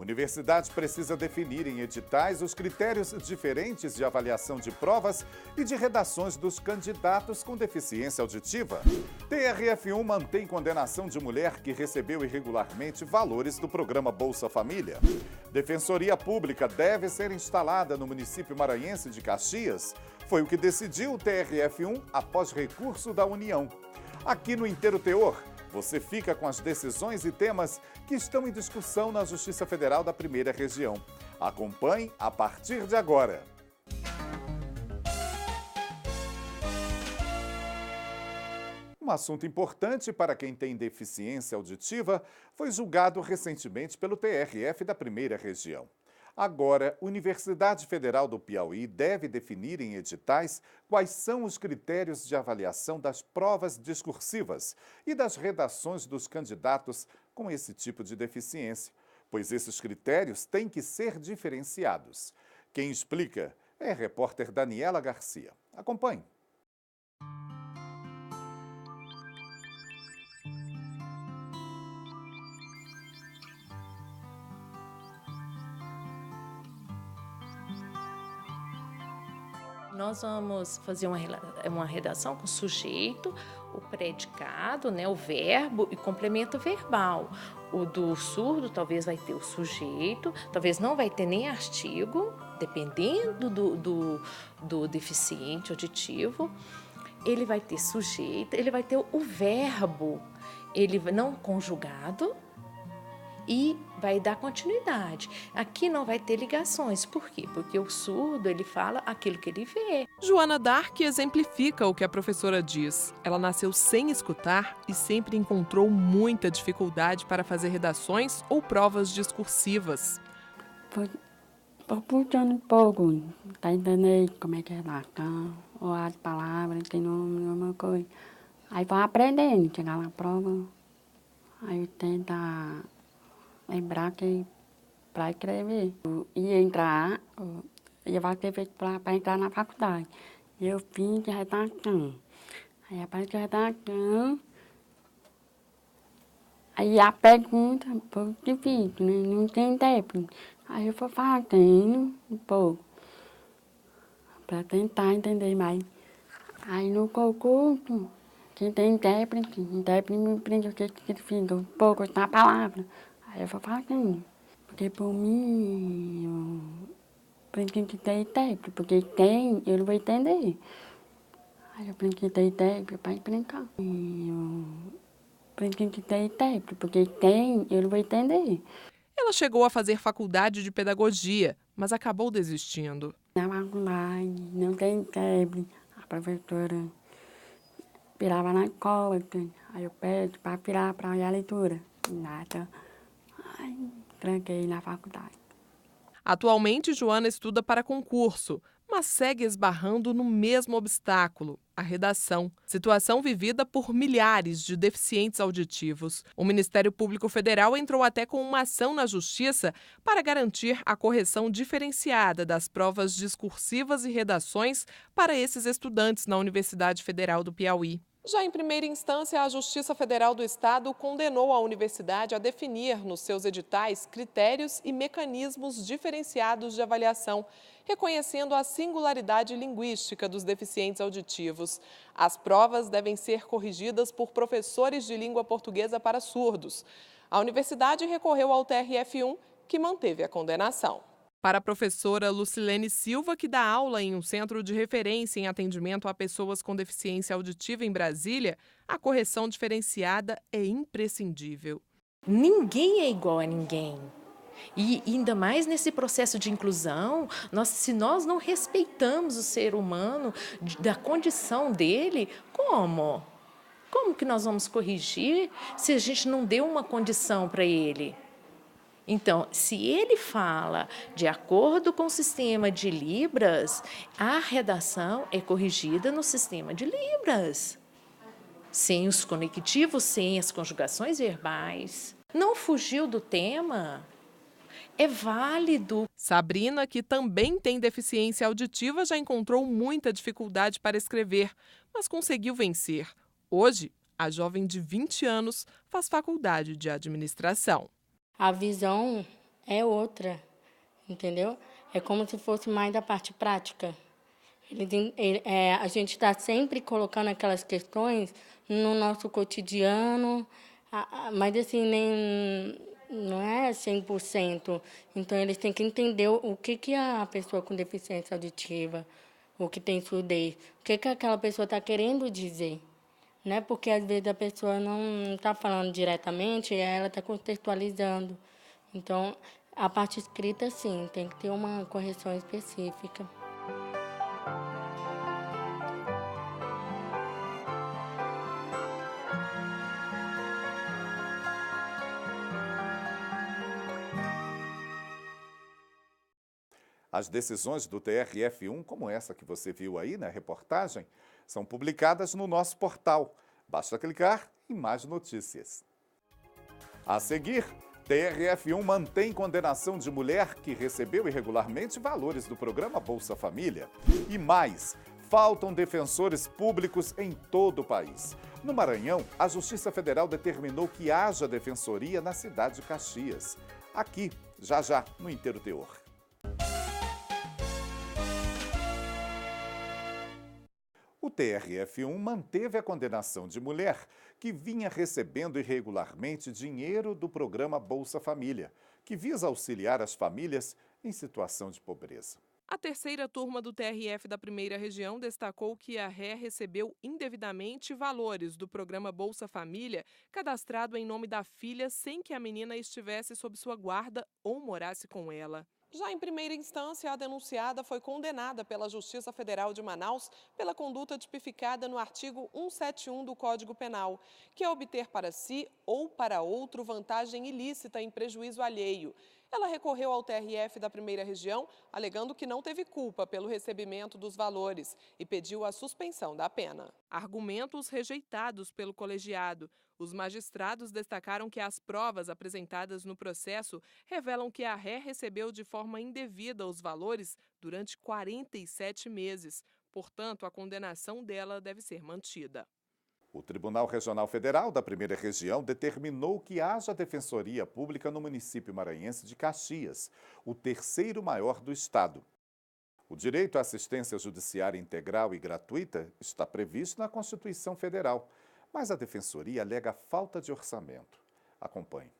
Universidade precisa definir em editais os critérios diferentes de avaliação de provas e de redações dos candidatos com deficiência auditiva. TRF1 mantém condenação de mulher que recebeu irregularmente valores do programa Bolsa Família. Defensoria Pública deve ser instalada no município maranhense de Caxias. Foi o que decidiu o TRF1 após recurso da União. Aqui no Inteiro Teor, você fica com as decisões e temas que estão em discussão na Justiça Federal da Primeira Região. Acompanhe a partir de agora. Um assunto importante para quem tem deficiência auditiva foi julgado recentemente pelo TRF da Primeira Região. Agora, a Universidade Federal do Piauí deve definir em editais quais são os critérios de avaliação das provas discursivas e das redações dos candidatos com esse tipo de deficiência, pois esses critérios têm que ser diferenciados. Quem explica é a repórter Daniela Garcia. Acompanhe. Nós vamos fazer uma redação com o sujeito, o predicado, né, o verbo e complemento verbal. O do surdo talvez vai ter o sujeito, talvez não vai ter nem artigo, dependendo do deficiente auditivo. Ele vai ter sujeito, ele vai ter o verbo, ele não conjugado, e vai dar continuidade. Aqui não vai ter ligações. Por quê? Porque o surdo, ele fala aquilo que ele vê. Joana Dark exemplifica o que a professora diz. Ela nasceu sem escutar e sempre encontrou muita dificuldade para fazer redações ou provas discursivas. Vou puxando um pouco, tá entendendo como é que é redação, ou as palavras, tem nome, alguma coisa. Aí vou aprendendo, chegar na prova, aí eu tento lembrar que para escrever. Eu ia entrar, ia ter feito para entrar na faculdade. Eu fiz de redação. Aí a parte de redação, aí a pergunta um pouco difícil, né? Não tem intérprete. Aí eu vou fazendo um pouco, para tentar entender mais. Aí no concurso, que tem intérprete me prende o que ele fiz, um pouco na palavra. Aí eu vou fazendo, porque por mim, eu preciso de ter intérprete, porque tem, eu não vou entender. Aí eu preciso de ter intérprete para explicar. Eu preciso de ter intérprete, porque tem, eu não vou entender. Ela chegou a fazer faculdade de pedagogia, mas acabou desistindo. Na faculdade, não tem intérprete, a professora virava na escola, aí eu peço para virar para olhar a leitura. Nada. Ai, tranquei na faculdade. Atualmente, Joana estuda para concurso, mas segue esbarrando no mesmo obstáculo, a redação, situação vivida por milhares de deficientes auditivos. O Ministério Público Federal entrou até com uma ação na Justiça para garantir a correção diferenciada das provas discursivas e redações para esses estudantes na Universidade Federal do Piauí. Já em primeira instância, a Justiça Federal do Estado condenou a universidade a definir nos seus editais critérios e mecanismos diferenciados de avaliação, reconhecendo a singularidade linguística dos deficientes auditivos. As provas devem ser corrigidas por professores de língua portuguesa para surdos. A universidade recorreu ao TRF1, que manteve a condenação. Para a professora Lucilene Silva, que dá aula em um centro de referência em atendimento a pessoas com deficiência auditiva em Brasília, a correção diferenciada é imprescindível. Ninguém é igual a ninguém. E ainda mais nesse processo de inclusão, se nós não respeitamos o ser humano, da condição dele, como? Como que nós vamos corrigir se a gente não deu uma condição para ele? Então, se ele fala de acordo com o sistema de Libras, a redação é corrigida no sistema de Libras. Sem os conectivos, sem as conjugações verbais. Não fugiu do tema. É válido. Sabrina, que também tem deficiência auditiva, já encontrou muita dificuldade para escrever, mas conseguiu vencer. Hoje, a jovem de 20 anos faz faculdade de administração. A visão é outra, entendeu? É como se fosse mais da parte prática. A gente está sempre colocando aquelas questões no nosso cotidiano, mas assim, não é 100%. Então, eles têm que entender o que a pessoa com deficiência auditiva, o que tem surdez, o que aquela pessoa está querendo dizer. Né? Porque, às vezes, a pessoa não está falando diretamente, ela está contextualizando. Então, a parte escrita, sim, tem que ter uma correção específica. As decisões do TRF1, como essa que você viu aí na reportagem, são publicadas no nosso portal. Basta clicar em mais notícias. A seguir, TRF1 mantém condenação de mulher que recebeu irregularmente valores do programa Bolsa Família. E mais, faltam defensores públicos em todo o país. No Maranhão, a Justiça Federal determinou que haja defensoria na cidade de Caxias. Aqui, já, no Inteiro Teor. O TRF1 manteve a condenação de mulher que vinha recebendo irregularmente dinheiro do programa Bolsa Família, que visa auxiliar as famílias em situação de pobreza. A terceira turma do TRF da Primeira Região destacou que a ré recebeu indevidamente valores do programa Bolsa Família cadastrado em nome da filha sem que a menina estivesse sob sua guarda ou morasse com ela. Já em primeira instância, a denunciada foi condenada pela Justiça Federal de Manaus pela conduta tipificada no artigo 171 do Código Penal, que é obter para si ou para outro vantagem ilícita em prejuízo alheio. Ela recorreu ao TRF da Primeira Região, alegando que não teve culpa pelo recebimento dos valores e pediu a suspensão da pena. Argumentos rejeitados pelo colegiado. Os magistrados destacaram que as provas apresentadas no processo revelam que a ré recebeu de forma indevida os valores durante 47 meses. Portanto, a condenação dela deve ser mantida. O Tribunal Regional Federal da Primeira Região determinou que haja defensoria pública no município maranhense de Caxias, o terceiro maior do estado. O direito à assistência judiciária integral e gratuita está previsto na Constituição Federal, mas a defensoria alega falta de orçamento. Acompanhe.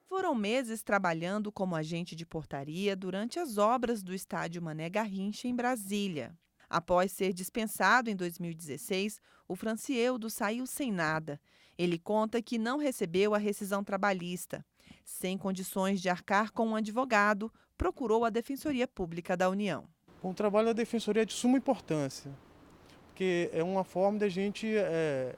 Foram meses trabalhando como agente de portaria durante as obras do estádio Mané Garrincha, em Brasília. Após ser dispensado em 2016, o Francieldo saiu sem nada. Ele conta que não recebeu a rescisão trabalhista. Sem condições de arcar com um advogado, procurou a Defensoria Pública da União. O trabalho da Defensoria é de suma importância, porque é uma forma da gente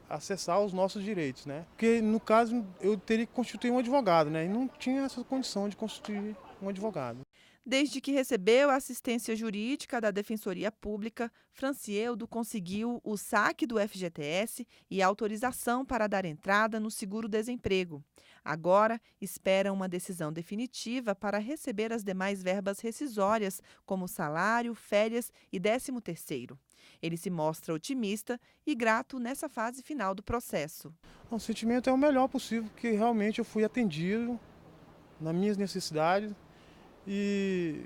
acessar os nossos direitos, né? Porque, no caso, eu teria que constituir um advogado, né? E não tinha essa condição de constituir um advogado. Desde que recebeu a assistência jurídica da Defensoria Pública, Francieldo conseguiu o saque do FGTS e a autorização para dar entrada no seguro-desemprego. Agora, espera uma decisão definitiva para receber as demais verbas rescisórias, como salário, férias e 13º. Ele se mostra otimista e grato nessa fase final do processo. O sentimento é o melhor possível, porque realmente eu fui atendido nas minhas necessidades. E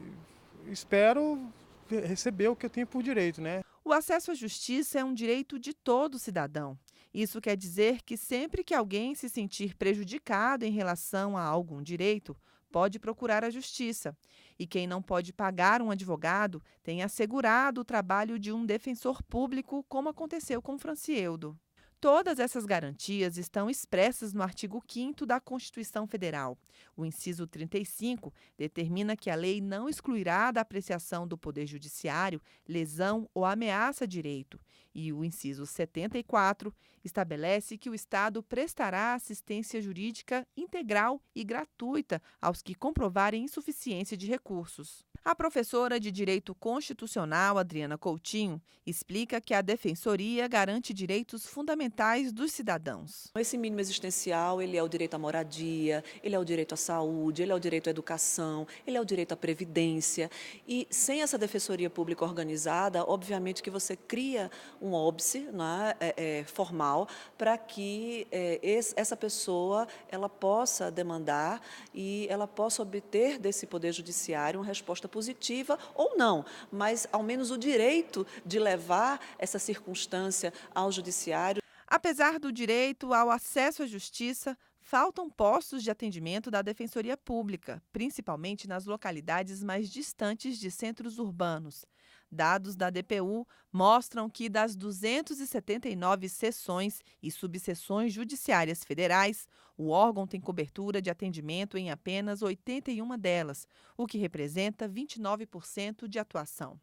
espero receber o que eu tenho por direito, né? O acesso à justiça é um direito de todo cidadão. Isso quer dizer que sempre que alguém se sentir prejudicado em relação a algum direito, pode procurar a justiça. E quem não pode pagar um advogado tem assegurado o trabalho de um defensor público, como aconteceu com Francieldo. Todas essas garantias estão expressas no artigo 5º da Constituição Federal. O inciso 35 determina que a lei não excluirá da apreciação do Poder Judiciário lesão ou ameaça a direito. E o inciso 74 estabelece que o Estado prestará assistência jurídica integral e gratuita aos que comprovarem insuficiência de recursos. A professora de Direito Constitucional, Adriana Coutinho, explica que a Defensoria garante direitos fundamentais dos cidadãos. Esse mínimo existencial, ele é o direito à moradia, ele é o direito à saúde, ele é o direito à educação, ele é o direito à previdência. E sem essa Defensoria Pública organizada, obviamente que você cria um óbice, né, formal para que essa pessoa ela possa demandar e ela possa obter desse Poder Judiciário uma resposta positiva ou não, mas ao menos o direito de levar essa circunstância ao Judiciário. Apesar do direito ao acesso à justiça, faltam postos de atendimento da Defensoria Pública, principalmente nas localidades mais distantes de centros urbanos. Dados da DPU mostram que das 279 seções e subseções judiciárias federais, o órgão tem cobertura de atendimento em apenas 81 delas, o que representa 29% de atuação.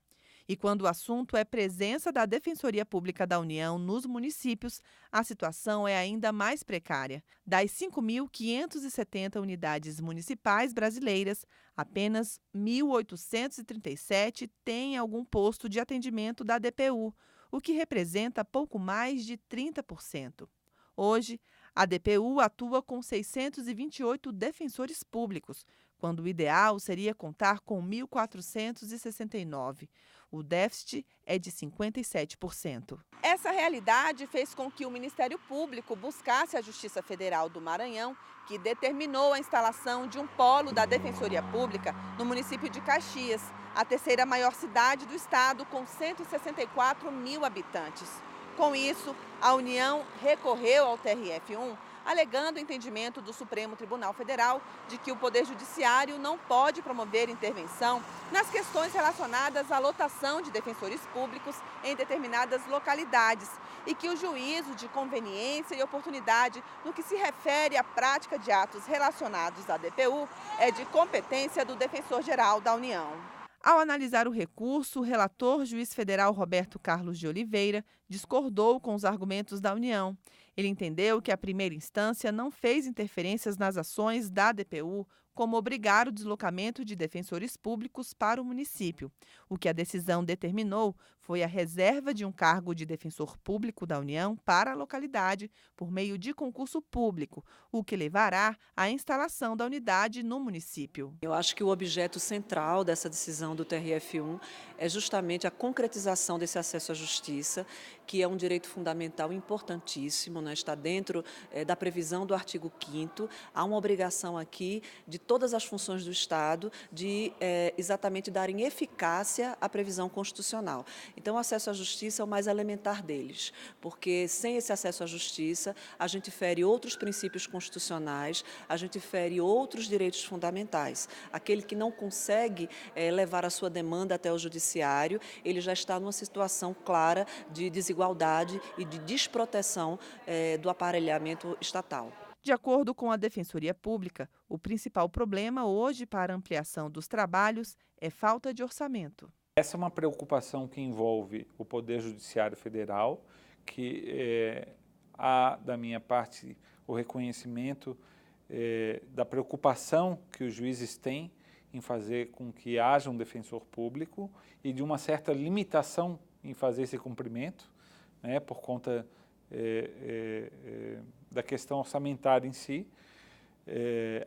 E quando o assunto é presença da Defensoria Pública da União nos municípios, a situação é ainda mais precária. Das 5.570 unidades municipais brasileiras, apenas 1.837 têm algum posto de atendimento da DPU, o que representa pouco mais de 30%. Hoje, a DPU atua com 628 defensores públicos, quando o ideal seria contar com 1.469. O déficit é de 57%. Essa realidade fez com que o Ministério Público buscasse a Justiça Federal do Maranhão, que determinou a instalação de um polo da Defensoria Pública no município de Caxias, a terceira maior cidade do estado, com 164 mil habitantes. Com isso, a União recorreu ao TRF1, alegando o entendimento do Supremo Tribunal Federal de que o Poder Judiciário não pode promover intervenção nas questões relacionadas à lotação de defensores públicos em determinadas localidades e que o juízo de conveniência e oportunidade no que se refere à prática de atos relacionados à DPU é de competência do Defensor-Geral da União. Ao analisar o recurso, o relator juiz federal Roberto Carlos de Oliveira discordou com os argumentos da União. Ele entendeu que a primeira instância não fez interferências nas ações da DPU, como obrigar o deslocamento de defensores públicos para o município. O que a decisão determinou foi a reserva de um cargo de defensor público da União para a localidade por meio de concurso público, o que levará à instalação da unidade no município. Eu acho que o objeto central dessa decisão do TRF1 é justamente a concretização desse acesso à justiça, que é um direito fundamental importantíssimo, né? Está dentro da previsão do artigo 5º. Há uma obrigação aqui de todas as funções do Estado de exatamente darem eficácia à previsão constitucional. Então, o acesso à justiça é o mais elementar deles, porque sem esse acesso à justiça, a gente fere outros princípios constitucionais, a gente fere outros direitos fundamentais. Aquele que não consegue levar a sua demanda até o judiciário, ele já está numa situação clara de desigualdade e de desproteção do aparelhamento estatal. De acordo com a Defensoria Pública, o principal problema hoje para a ampliação dos trabalhos é falta de orçamento. Essa é uma preocupação que envolve o Poder Judiciário Federal, que há, da minha parte, o reconhecimento da preocupação que os juízes têm em fazer com que haja um defensor público e de uma certa limitação em fazer esse cumprimento, né, por conta da questão orçamentária em si.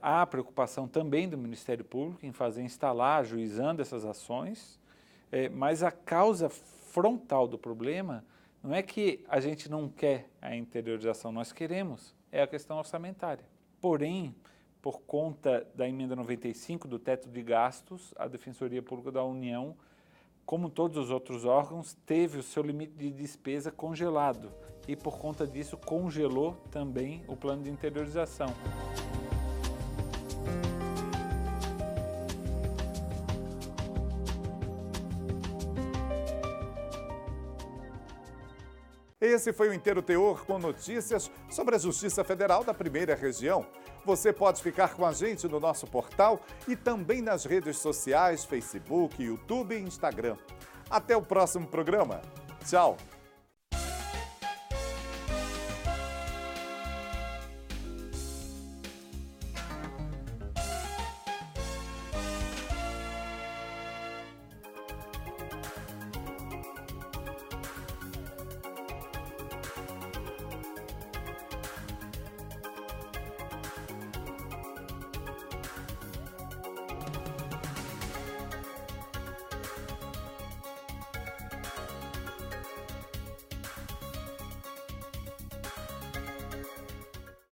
Há a preocupação também do Ministério Público em fazer instalar, ajuizando essas ações, mas a causa frontal do problema não é que a gente não quer a interiorização, nós queremos, é a questão orçamentária. Porém, por conta da emenda 95 do teto de gastos, a Defensoria Pública da União, como todos os outros órgãos, teve o seu limite de despesa congelado e, por conta disso, congelou também o plano de interiorização. Esse foi o Inteiro Teor com notícias sobre a Justiça Federal da Primeira Região. Você pode ficar com a gente no nosso portal e também nas redes sociais, Facebook, YouTube e Instagram. Até o próximo programa. Tchau!